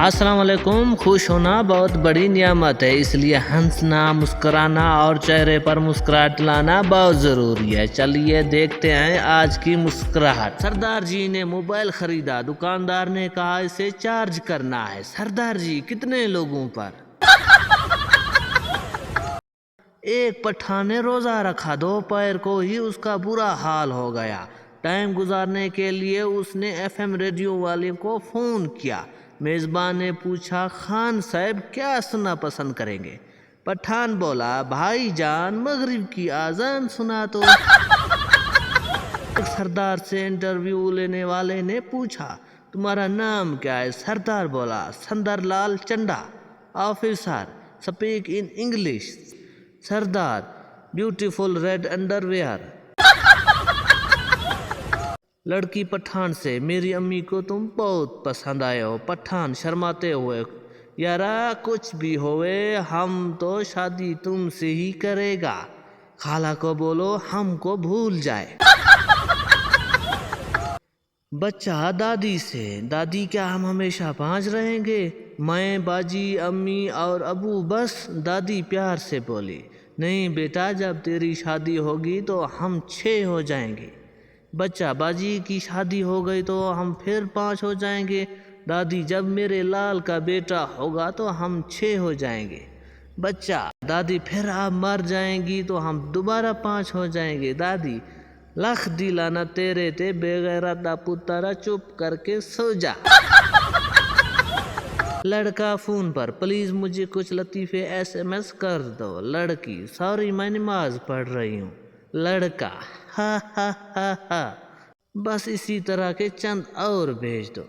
السلام علیکم. خوش ہونا بہت بڑی نعمت ہے، اس لیے ہنسنا، مسکرانا اور چہرے پر مسکراہٹ لانا بہت ضروری ہے. چلیے دیکھتے ہیں آج کی مسکراہٹ. سردار جی نے موبائل خریدا. دکاندار نے کہا اسے چارج کرنا ہے. سردار جی کتنے لوگوں پر؟ ایک پٹھان نے روزہ رکھا. دوپہر کو ہی اس کا برا حال ہو گیا. ٹائم گزارنے کے لیے اس نے FM ریڈیو والے کو فون کیا. میزبان نے پوچھا خان صاحب کیا سننا پسند کریں گے؟ پٹھان بولا بھائی جان مغرب کی اذان سنا تو. ایک سردار سے انٹرویو لینے والے نے پوچھا تمہارا نام کیا ہے؟ سردار بولا سندر لال چنڈا. Officer speak in English. سردار بیوٹیفل ریڈ انڈر ویئر. لڑکی پٹھان سے میری امی کو تم بہت پسند آئے ہو. پٹھان شرماتے ہوئے یارا کچھ بھی ہوئے ہم تو شادی تم سے ہی کرے گا. خالہ کو بولو ہم کو بھول جائے. بچہ دادی سے دادی کیا ہم ہمیشہ 5 رہیں گے؟ میں باجی امی اور ابو بس. دادی پیار سے بولی نہیں بیٹا جب تیری شادی ہوگی تو ہم 6 ہو جائیں گے. بچہ باجی کی شادی ہو گئی تو ہم پھر 5 ہو جائیں گے. دادی جب میرے لال کا بیٹا ہوگا تو ہم 6 ہو جائیں گے. بچہ دادی پھر آپ مر جائیں گی تو ہم دوبارہ 5 ہو جائیں گے. دادی لکھ دی لعنت تیرے تے بے غیرت دا پترا چپ کر کے سو جا. لڑکا فون پر پلیز مجھے کچھ لطیفے SMS کر دو. لڑکی سوری میں نماز پڑھ رہی ہوں. لڑکا ہا ہا ہا ہا بس اسی طرح کے چند اور بھیج دو.